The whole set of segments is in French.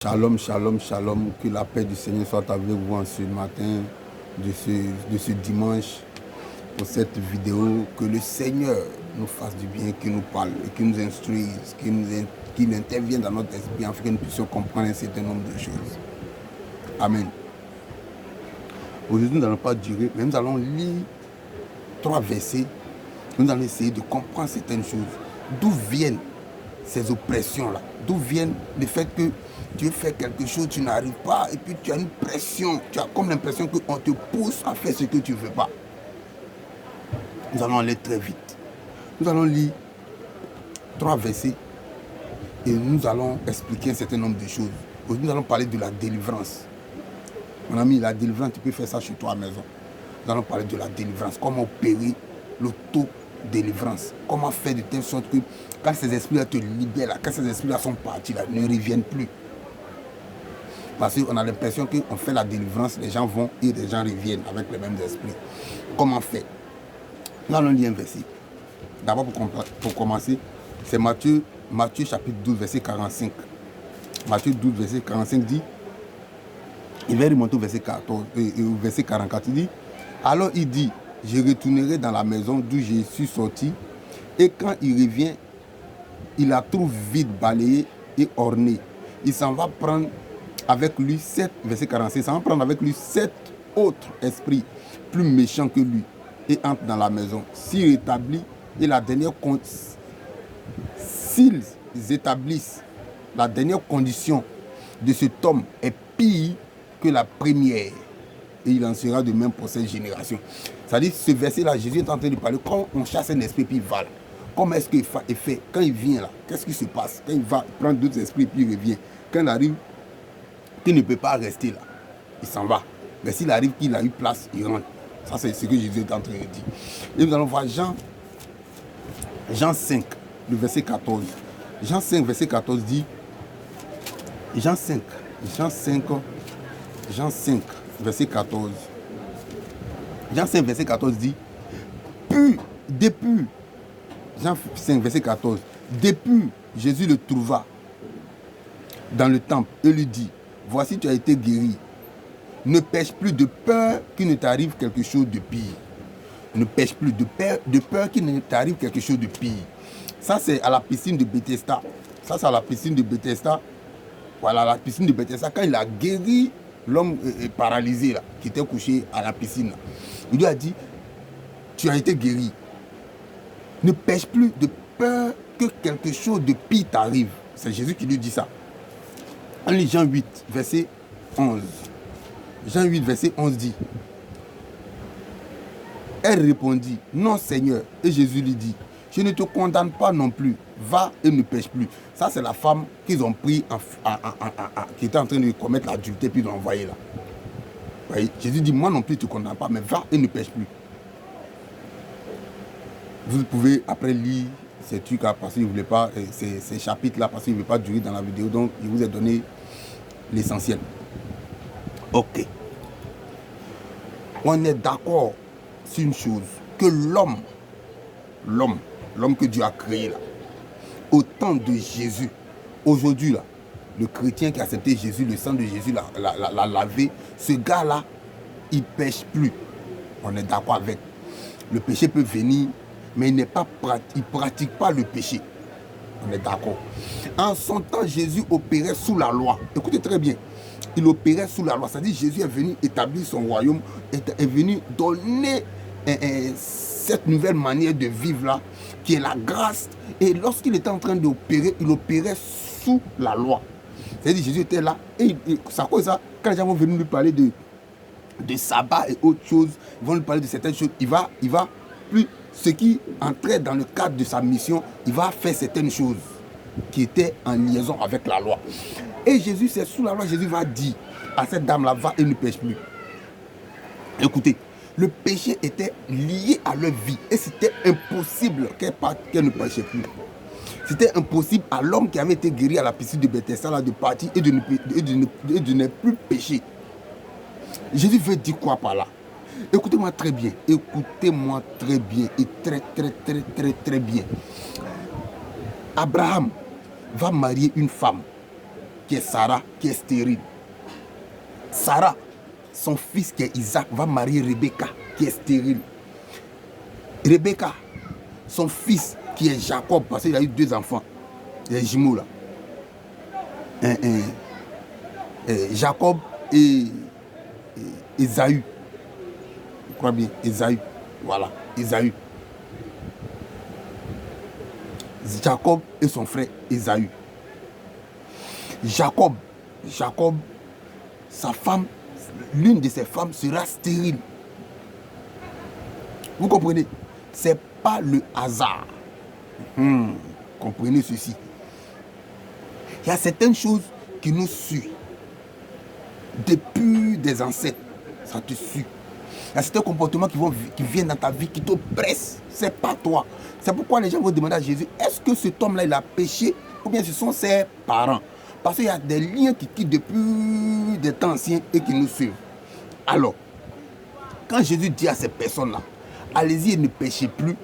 Shalom, shalom, shalom. Que la paix du Seigneur soit avec vous en ce matin de ce dimanche pour cette vidéo. Que le Seigneur nous fasse du bien, qu'il nous parle, qu'il nous instruise, qu'il intervienne dans notre esprit afin que nous puissions comprendre un certain nombre de choses. Amen. Aujourd'hui, nous n'allons pas durer, mais nous allons lire 3 versets. Nous allons essayer de comprendre certaines choses. D'où viennent ces oppressions-là? D'où viennent le fait que tu veux faire quelque chose, tu n'arrives pas, et puis tu as une pression, tu as comme l'impression qu'on te pousse à faire ce que tu ne veux pas. Nous allons aller très vite. Nous allons lire 3 versets et nous allons expliquer un certain nombre de choses. Aujourd'hui, nous allons parler de la délivrance. Mon ami, la délivrance, tu peux faire ça chez toi à la maison. Nous allons parler de la délivrance, comment opérer l'auto-délivrance, comment faire de telle sorte que quand ces esprits-là te libèrent, quand ces esprits-là sont partis, là, ne reviennent plus. Parce qu'on a l'impression qu'on fait la délivrance, les gens vont et les gens reviennent avec les mêmes esprits. Comment faire? Nous allons lire un verset. D'abord, pour commencer, c'est Matthieu chapitre 12, verset 45. Matthieu 12, verset 45 dit, il va remonter au verset 14, au verset 44, il dit, alors il dit, je retournerai dans la maison d'où je suis sorti, et quand il revient, il la trouve vide, balayée et ornée. Il s'en va prendre avec lui 7, verset 46, ça va prendre avec lui 7 autres esprits plus méchants que lui et entre dans la maison. S'ils établissent la dernière condition de cet homme est pire que la première, et il en sera de même pour cette génération. C'est-à-dire, ce verset-là, Jésus est en train de parler quand on chasse un esprit puis il va là. Comment est-ce qu'il fait? Quand il vient là, qu'est-ce qui se passe? Quand il va prendre d'autres esprits puis il revient. Quand il arrive, qu'il ne peut pas rester là, il s'en va. Mais s'il arrive qu'il a eu place, il rentre. Ça, c'est ce que Jésus est en train de dire. Et nous allons voir Jean 5, le verset 14. Jean 5, verset 14 dit, Jean 5, verset 14. Jean 5, verset 14 dit, depuis, Jean 5, verset 14, depuis, Jésus le trouva dans le temple et lui dit, voici, tu as été guéri. Ne pêche plus de peur qu'il ne t'arrive quelque chose de pire. Ne pêche plus de peur qu'il ne t'arrive quelque chose de pire. Ça, c'est à la piscine de Bethesda. Ça, c'est à la piscine de Bethesda. Voilà, la piscine de Bethesda, quand il a guéri l'homme paralysé, là, qui était couché à la piscine, là. Il lui a dit, tu as été guéri. Ne pêche plus de peur que quelque chose de pire t'arrive. C'est Jésus qui lui dit ça. On lit Jean 8, verset 11. Jean 8, verset 11 dit, elle répondit, non Seigneur. Et Jésus lui dit, je ne te condamne pas non plus, va et ne pêche plus. Ça, c'est la femme qu'ils ont pris, qui était en train de commettre l'adultère, puis ils l'ont envoyée là. Voyez, Jésus dit, moi non plus, je ne te condamne pas, mais va et ne pêche plus. Vous pouvez après lire ces trucs là, parce qu'il ne voulait pas, ces chapitres là, parce qu'il ne veut pas durer dans la vidéo, donc il vous a donné l'essentiel. Ok. On est d'accord sur une chose, que l'homme que Dieu a créé là, au temps de Jésus, aujourd'hui là, le chrétien qui a accepté Jésus, le sang de Jésus l'a lavé, ce gars-là, il ne pêche plus. On est d'accord avec. Le péché peut venir, mais il ne pratique pas le péché. On est d'accord. En son temps, Jésus opérait sous la loi. Écoutez très bien. Il opérait sous la loi. C'est-à-dire Jésus est venu établir son royaume, est venu donner cette nouvelle manière de vivre là, qui est la grâce. Et lorsqu'il était en train d'opérer, il opérait sous la loi. C'est-à-dire Jésus était là, et ça cause ça, quand les gens vont venir lui parler de sabbat et autres choses, ils vont lui parler de certaines choses, il va plus, ce qui entrait dans le cadre de sa mission, il va faire certaines choses qui étaient en liaison avec la loi. Et Jésus, c'est sous la loi, Jésus va dire à cette dame-là, va et ne pêche plus. Écoutez, le péché était lié à leur vie et c'était impossible qu'elle ne pêchait plus. C'était impossible à l'homme qui avait été guéri à la piscine de Bethesda là, de partir et de ne plus pécher. Jésus veut dire quoi par là? Écoutez-moi très bien. Écoutez-moi très bien et très bien. Abraham va marier une femme qui est Sarah, qui est stérile. Sarah, son fils qui est Isaac, va marier Rebecca, qui est stérile. Rebecca, son fils qui est Jacob, parce qu'il a eu 2 enfants, les jumeaux là. Jacob et Ésaü. Je crois bien, Ésaü. Voilà, Ésaü. Jacob et son frère Ésaü. Jacob, sa femme, l'une de ses femmes sera stérile. Vous comprenez? Ce n'est pas le hasard. Comprenez ceci. Il y a certaines choses qui nous suivent. Depuis des ancêtres, ça te suit. Il y a certains comportements qui viennent dans ta vie, qui te pressent. Ce n'est pas toi. C'est pourquoi les gens vont demander à Jésus, est-ce que cet homme-là, il a péché ou bien ce sont ses parents? Parce qu'il y a des liens qui quittent depuis des temps anciens et qui nous suivent. Alors, quand Jésus dit à ces personnes-là, allez-y et ne péchez plus,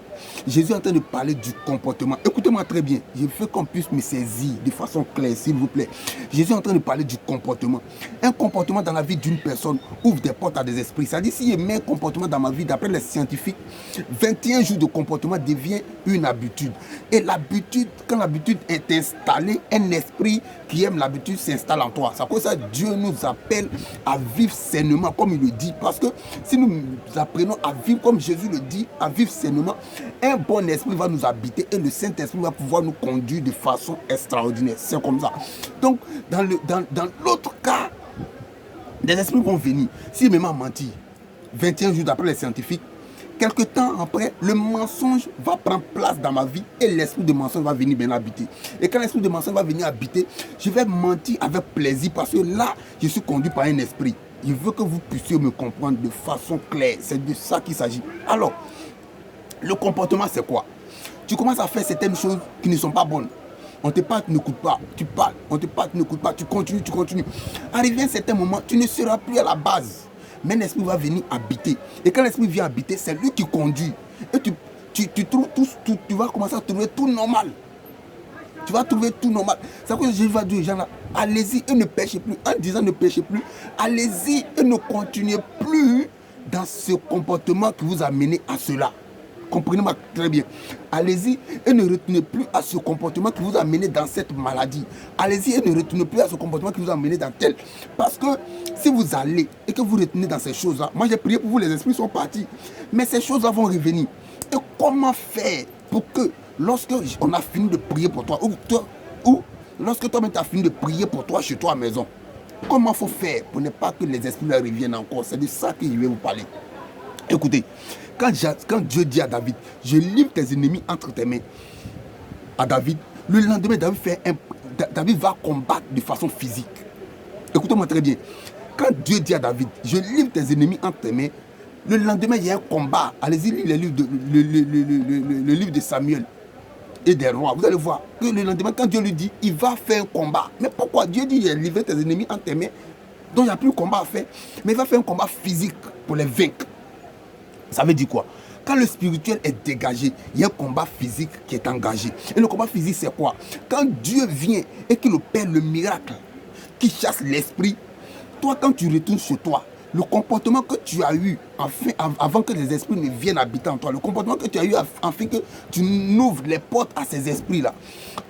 Jésus est en train de parler du comportement. Écoutez-moi très bien. Je veux qu'on puisse me saisir de façon claire, s'il vous plaît. Jésus est en train de parler du comportement. Un comportement dans la vie d'une personne ouvre des portes à des esprits. C'est-à-dire, si je mets un comportement dans ma vie, d'après les scientifiques, 21 jours de comportement devient une habitude. Et l'habitude, quand l'habitude est installée, un esprit qui aime l'habitude s'installe en toi. C'est pour ça que Dieu nous appelle à vivre sainement, comme il le dit. Parce que si nous apprenons à vivre comme Jésus le dit, à vivre sainement, un bon esprit va nous habiter et le Saint-Esprit va pouvoir nous conduire de façon extraordinaire. C'est comme ça. Donc, dans l'autre cas, des esprits vont venir. S'il me m'a menti, 21 jours d'après les scientifiques, quelque temps après, le mensonge va prendre place dans ma vie et l'esprit de mensonge va venir bien habiter. Et quand l'esprit de mensonge va venir habiter, je vais mentir avec plaisir parce que là, je suis conduit par un esprit. Je veux que vous puissiez me comprendre de façon claire. C'est de ça qu'il s'agit. Alors, le comportement, c'est quoi? Tu commences à faire certaines choses qui ne sont pas bonnes. On te parle, tu n'écoutes pas. Tu parles, on te parle, tu n'écoutes pas. Tu continues. Arrivé à un certain moment, tu ne seras plus à la base. Mais l'esprit va venir habiter. Et quand l'esprit vient habiter, c'est lui qui conduit. Et tu vas commencer à trouver tout normal. Tu vas trouver tout normal. C'est pour ça que Jésus va dire aux gens là, allez-y et ne péchez plus. En disant ne péchez plus, allez-y et ne continuez plus dans ce comportement qui vous a mené à cela. Comprenez-moi très bien. Allez-y et ne retournez plus à ce comportement qui vous a mené dans cette maladie. Allez-y et ne retournez plus à ce comportement qui vous a mené dans tel. Parce que si vous allez et que vous retenez dans ces choses-là, moi j'ai prié pour vous, les esprits sont partis. Mais ces choses-là vont revenir. Et comment faire pour que lorsque on a fini de prier pour toi, ou lorsque toi-même tu as fini de prier pour toi chez toi à la maison, comment il faut faire pour ne pas que les esprits reviennent encore? C'est de ça que je vais vous parler. Écoutez, quand Dieu dit à David, je livre tes ennemis entre tes mains, à David, le lendemain, David va combattre de façon physique. Écoutez-moi très bien. Quand Dieu dit à David, je livre tes ennemis entre tes mains, le lendemain, il y a un combat. Allez-y, lisez le livre de Samuel et des rois. Vous allez voir que le lendemain, quand Dieu lui dit, il va faire un combat. Mais pourquoi Dieu dit, j'ai livré tes ennemis entre tes mains, donc il n'y a plus de combat à faire. Mais il va faire un combat physique pour les vaincre. Ça veut dire quoi? Quand le spirituel est dégagé, il y a un combat physique qui est engagé. Et le combat physique, c'est quoi? Quand Dieu vient et qu'il opère le miracle, qui chasse l'esprit, toi, quand tu retournes chez toi, le comportement que tu as eu avant que les esprits ne viennent habiter en toi, le comportement que tu as eu afin que tu n'ouvres les portes à ces esprits-là,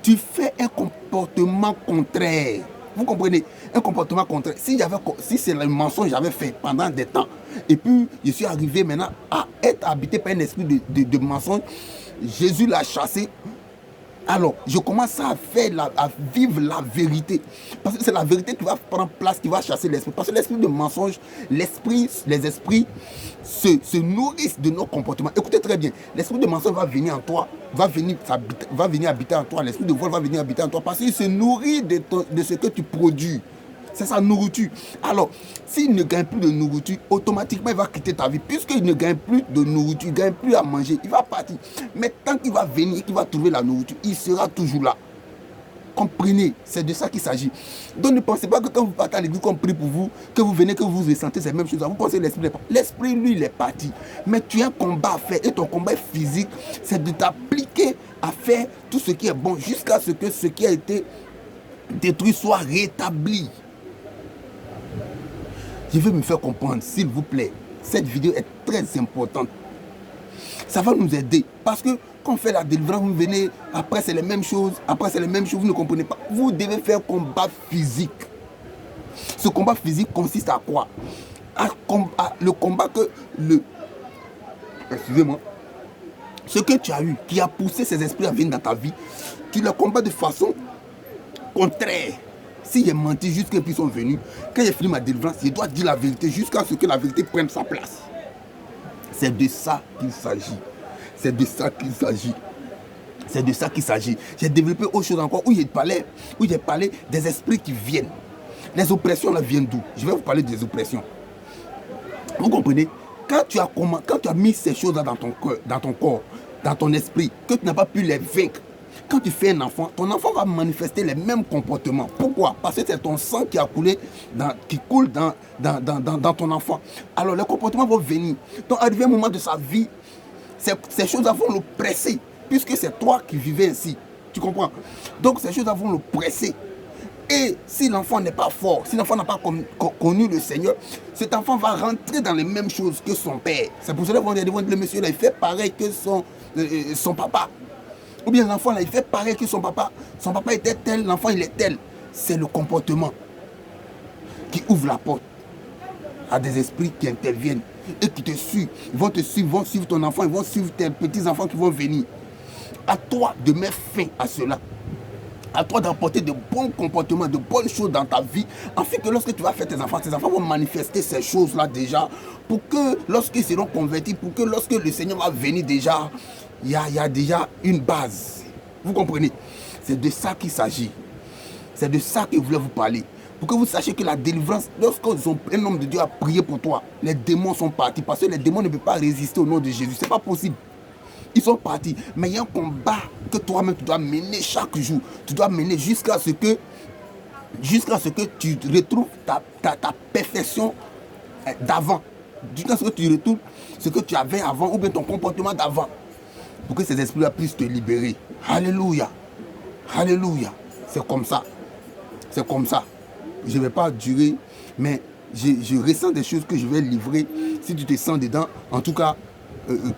tu fais un comportement contraire. Vous comprenez? Un comportement contraire. Si c'est le mensonge que j'avais fait pendant des temps, et puis je suis arrivé maintenant à être habité par un esprit de mensonge, Jésus l'a chassé. Alors, je commence à vivre la vérité. Parce que c'est la vérité qui va prendre place, qui va chasser l'esprit. Parce que l'esprit de mensonge, les esprits se nourrissent de nos comportements. Écoutez très bien, l'esprit de mensonge va venir en toi, va venir habiter en toi. L'esprit de vol va venir habiter en toi parce qu'il se nourrit de ce que tu produis. C'est sa nourriture. Alors, s'il ne gagne plus de nourriture, automatiquement, il va quitter ta vie. Puisqu'il ne gagne plus de nourriture, il ne gagne plus à manger, il va partir. Mais tant qu'il va venir, qu'il va trouver la nourriture, il sera toujours là. Comprenez, c'est de ça qu'il s'agit. Donc ne pensez pas que quand vous partez à l'église, qu'on prie pour vous, que vous venez, que vous ressentez ces mêmes choses. Vous pensez que l'esprit est parti. L'esprit, lui, il est parti. Mais tu as un combat à faire. Et ton combat physique, c'est de t'appliquer à faire tout ce qui est bon jusqu'à ce que ce qui a été détruit soit rétabli. Je veux me faire comprendre, s'il vous plaît. Cette vidéo est très importante. Ça va nous aider. Parce que quand on fait la délivrance, vous venez, après c'est les mêmes choses, vous ne comprenez pas. Vous devez faire un combat physique. Ce combat physique consiste à quoi? Le combat que excusez-moi. Ce que tu as eu, qui a poussé ces esprits à venir dans ta vie, tu le combats de façon contraire. Si j'ai menti jusqu'à ce qu'ils sont venus, quand j'ai fini ma délivrance, je dois dire la vérité jusqu'à ce que la vérité prenne sa place. C'est de ça qu'il s'agit. C'est de ça qu'il s'agit. C'est de ça qu'il s'agit. J'ai développé autre chose encore où j'ai parlé des esprits qui viennent. Les oppressions là viennent d'où? Je vais vous parler des oppressions. Vous comprenez? Quand tu as mis ces choses là dans ton corps, dans ton esprit, que tu n'as pas pu les vaincre, quand tu fais un enfant, ton enfant va manifester les mêmes comportements. Pourquoi? Parce que c'est ton sang qui a coulé, qui coule dans ton enfant. Alors les comportements vont venir. Donc arrivé un moment de sa vie, ces choses vont le presser, puisque c'est toi qui vivais ainsi. Tu comprends? Donc ces choses vont le presser. Et si l'enfant n'est pas fort, si l'enfant n'a pas connu le Seigneur, cet enfant va rentrer dans les mêmes choses que son père. C'est pour cela qu'on dit, le monsieur là, il fait pareil que son papa. Ou bien l'enfant là, il fait pareil que son papa. Son papa était tel, l'enfant il est tel. C'est le comportement qui ouvre la porte à des esprits qui interviennent et qui te suivent. Ils vont te suivre, vont suivre ton enfant, ils vont suivre tes petits enfants qui vont venir. À toi de mettre fin à cela. À toi d'apporter de bons comportements, de bonnes choses dans ta vie, afin que lorsque tu vas faire tes enfants vont manifester ces choses-là déjà, pour que lorsqu'ils seront convertis, pour que lorsque le Seigneur va venir déjà, il y a déjà une base. Vous comprenez? C'est de ça qu'il s'agit. C'est de ça que je voulais vous parler. Pour que vous sachiez que la délivrance, lorsqu'un homme de Dieu a prié pour toi, les démons sont partis. Parce que les démons ne peuvent pas résister au nom de Jésus. Ce n'est pas possible. Ils sont partis. Mais il y a un combat que toi-même tu dois mener chaque jour. Tu dois mener jusqu'à ce que tu retrouves ta perfection d'avant. Jusqu'à ce que tu retrouves ce que tu avais avant ou bien ton comportement d'avant. Pour que ces esprits-là puissent te libérer. Alléluia. Alléluia. C'est comme ça. C'est comme ça. Je ne vais pas durer, mais je ressens des choses que je vais livrer. Si tu te sens dedans, en tout cas,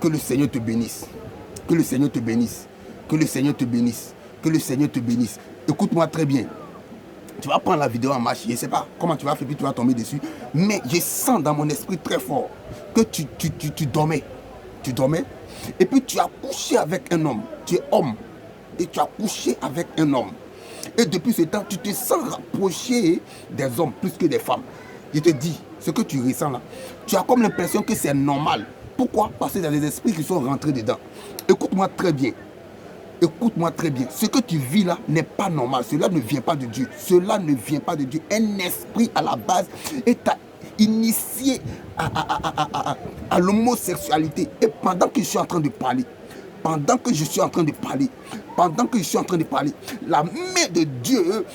que le Seigneur te bénisse. Que le Seigneur te bénisse. Que le Seigneur te bénisse. Que le Seigneur te bénisse. Écoute-moi très bien. Tu vas prendre la vidéo en marche. Je ne sais pas comment tu vas faire, puis tu vas tomber dessus. Mais je sens dans mon esprit très fort que tu dormais. Tu dormais. Et puis tu as couché avec un homme. Tu es homme. Et tu as couché avec un homme. Et depuis ce temps, tu te sens rapproché des hommes plus que des femmes. Je te dis, ce que tu ressens là, tu as comme l'impression que c'est normal. Pourquoi? Parce qu'il y a des esprits qui sont rentrés dedans. Écoute-moi très bien. Écoute-moi très bien. Ce que tu vis là n'est pas normal. Cela ne vient pas de Dieu. Cela ne vient pas de Dieu. Un esprit à la base est initié à l'homosexualité. Et pendant que je suis en train de parler, la main de Dieu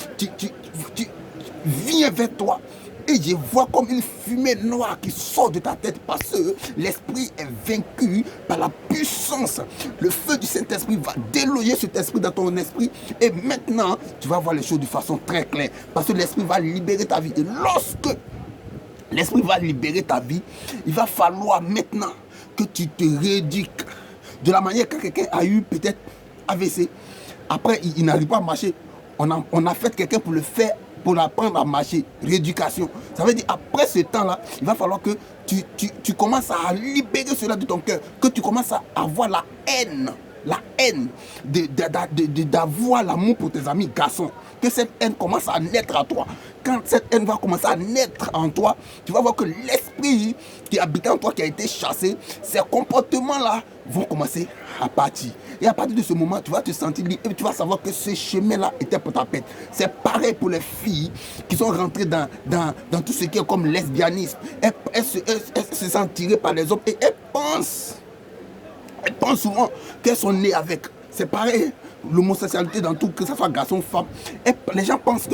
vient vers toi. Et je vois comme une fumée noire qui sort de ta tête parce que l'esprit est vaincu par la puissance. Le feu du Saint-Esprit va déloger cet esprit dans ton esprit. Et maintenant, tu vas voir les choses de façon très claire. Parce que l'esprit va libérer ta vie. Et lorsque l'esprit va libérer ta vie, il va falloir maintenant que tu te rééduques. De la manière que quelqu'un a eu peut-être AVC. Après, il n'arrive pas à marcher. On a fait quelqu'un pour le faire, pour l'apprendre à marcher. Rééducation. Ça veut dire, après ce temps-là, il va falloir que tu commences à libérer cela de ton cœur. Que tu commences à avoir la haine. La haine d'avoir l'amour pour tes amis garçons. Que cette haine commence à naître en toi. Quand cette haine va commencer à naître en toi, tu vas voir que l'esprit qui habitait en toi, qui a été chassé, ces comportements-là vont commencer à partir. Et à partir de ce moment, tu vas te sentir libre et tu vas savoir que ce chemin-là était pour ta peine. C'est pareil pour les filles qui sont rentrées dans tout ce qui est comme lesbianisme. Elles se sentent tirées par les hommes et elles pensent souvent qu'elles sont nées avec. C'est pareil. L'homosexualité dans tout, que ce soit garçon ou femme. Et les gens pensent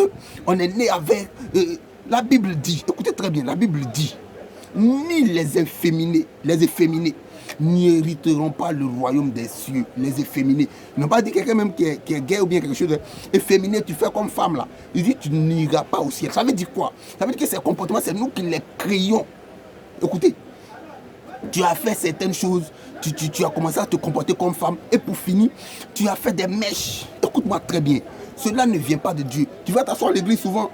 qu'on est né avec. La Bible dit, écoutez très bien, la Bible dit, ni les efféminés, n'hériteront pas le royaume des cieux. Les efféminés. Ils n'ont pas dit quelqu'un même qui est gay ou bien quelque chose d'efféminé, tu fais comme femme là. Il dit tu n'iras pas au ciel. Ça veut dire quoi? Ça veut dire que ces comportements, c'est nous qui les créons. Écoutez, tu as fait certaines choses, tu as commencé à te comporter comme femme, et pour finir, tu as fait des mèches. Écoute-moi très bien. Cela ne vient pas de Dieu. Tu vas t'asseoir à l'église souvent.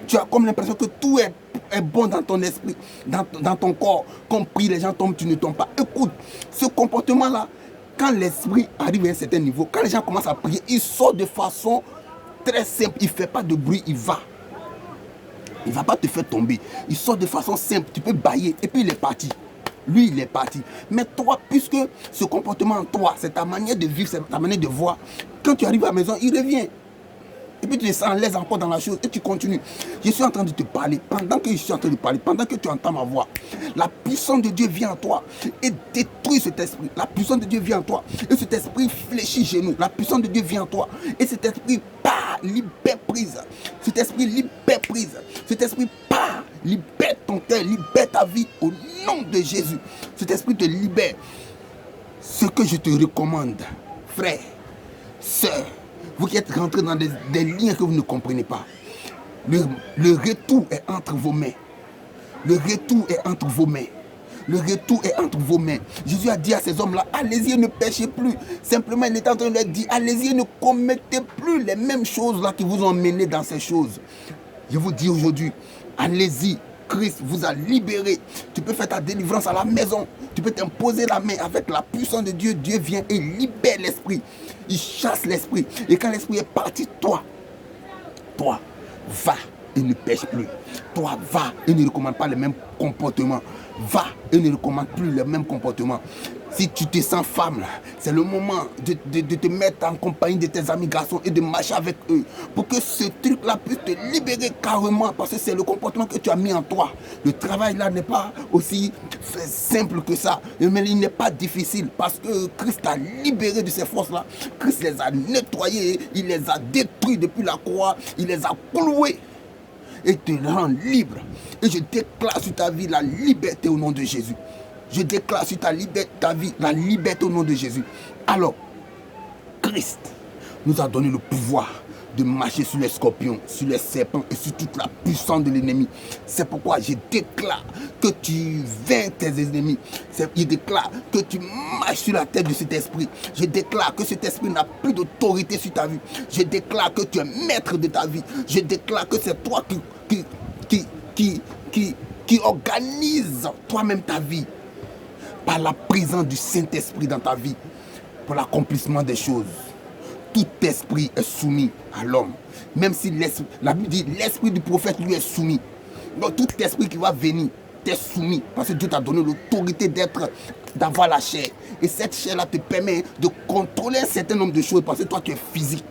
Tu as comme l'impression que tout est bon dans ton esprit, dans ton corps. Quand on prie, les gens tombent, tu ne tombes pas. Écoute, ce comportement-là, quand l'esprit arrive à un certain niveau, quand les gens commencent à prier, il sort de façon très simple. Il ne fait pas de bruit, il va. Il ne va pas te faire tomber. Il sort de façon simple. Tu peux bailler et puis il est parti. Lui, il est parti. Mais toi, puisque ce comportement en toi, c'est ta manière de vivre, c'est ta manière de voir, quand tu arrives à la maison, il revient. Et puis tu te sens à l'aise encore dans la chose et tu continues. Je suis en train de te parler. Pendant que je suis en train de parler, pendant que tu entends ma voix, la puissance de Dieu vient en toi et détruit cet esprit. La puissance de Dieu vient en toi et cet esprit fléchit chez nous. La puissance de Dieu vient en toi et cet esprit part, libère prise. Cet esprit libère prise. Cet esprit part, libère ton cœur, libère ta vie au nom de Jésus. Cet esprit te libère. Ce que je te recommande, frère, sœur, vous qui êtes rentrés dans des liens que vous ne comprenez pas. Le retour est entre vos mains. Le retour est entre vos mains. Le retour est entre vos mains. Jésus a dit à ces hommes-là, allez-y et ne péchez plus. Simplement, il est en train de leur dire, allez-y et ne commettez plus les mêmes choses là qui vous ont mené dans ces choses. Je vous dis aujourd'hui, allez-y. Christ vous a libéré. Tu peux faire ta délivrance à la maison. Tu peux t'imposer la main avec la puissance de Dieu. Dieu vient et libère l'esprit. Il chasse l'esprit. Et quand l'esprit est parti, toi, va et ne pêche plus. Toi, va et ne recommande pas les mêmes comportements. Va et ne recommande plus les mêmes comportements. Si tu te sens femme, c'est le moment de te mettre en compagnie de tes amis garçons et de marcher avec eux pour que ce truc-là puisse te libérer carrément parce que c'est le comportement que tu as mis en toi. Le travail là n'est pas aussi simple que ça, mais il n'est pas difficile parce que Christ t'a libéré de ces forces-là. Christ les a nettoyés, il les a détruits depuis la croix, il les a cloués et te rend libre. Et je déclare sur ta vie la liberté au nom de Jésus. Je déclare sur ta vie la liberté au nom de Jésus. Alors, Christ nous a donné le pouvoir de marcher sur les scorpions, sur les serpents et sur toute la puissance de l'ennemi. C'est pourquoi je déclare que tu vaincs tes ennemis. Je déclare que tu marches sur la tête de cet esprit. Je déclare que cet esprit n'a plus d'autorité sur ta vie. Je déclare que tu es maître de ta vie. Je déclare que c'est toi qui organise toi-même ta vie par la présence du Saint-Esprit dans ta vie, pour l'accomplissement des choses. Tout esprit est soumis à l'homme. Même si la Bible dit l'esprit du prophète lui est soumis. Donc tout esprit qui va venir t'est soumis. Parce que Dieu t'a donné l'autorité d'avoir la chair. Et cette chair-là te permet de contrôler un certain nombre de choses. Parce que toi tu es physique.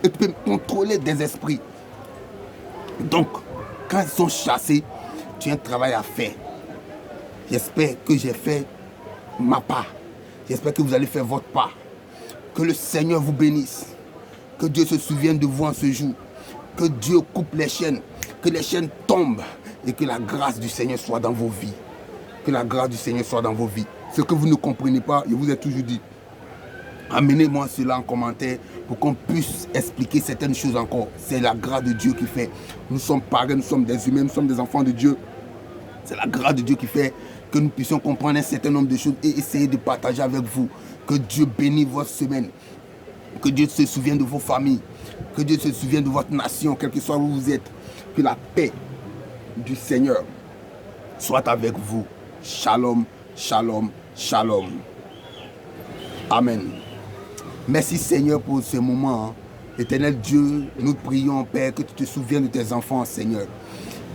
Et tu peux contrôler des esprits. Donc, quand ils sont chassés, tu as un travail à faire. J'espère que j'ai fait ma part. J'espère que vous allez faire votre part. Que le Seigneur vous bénisse. Que Dieu se souvienne de vous en ce jour. Que Dieu coupe les chaînes. Que les chaînes tombent. Et que la grâce du Seigneur soit dans vos vies. Que la grâce du Seigneur soit dans vos vies. Ce que vous ne comprenez pas, je vous ai toujours dit. Amenez-moi cela en commentaire pour qu'on puisse expliquer certaines choses encore. C'est la grâce de Dieu qui fait. Nous sommes pareils, nous sommes des humains, nous sommes des enfants de Dieu. C'est la grâce de Dieu qui fait que nous puissions comprendre un certain nombre de choses et essayer de partager avec vous. Que Dieu bénisse votre semaine. Que Dieu se souvienne de vos familles. Que Dieu se souvienne de votre nation, quel que soit où vous êtes. Que la paix du Seigneur soit avec vous. Shalom, shalom, shalom. Amen. Merci Seigneur pour ce moment. Éternel Dieu, nous prions Père que tu te souviennes de tes enfants Seigneur.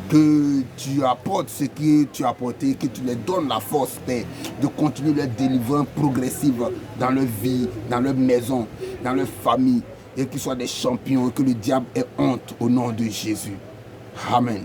Que tu apportes ce que tu as apporté, que tu leur donnes la force, Père, de continuer leur délivrance progressive dans leur vie, dans leur maison, dans leur famille, et qu'ils soient des champions, et que le diable ait honte au nom de Jésus. Amen.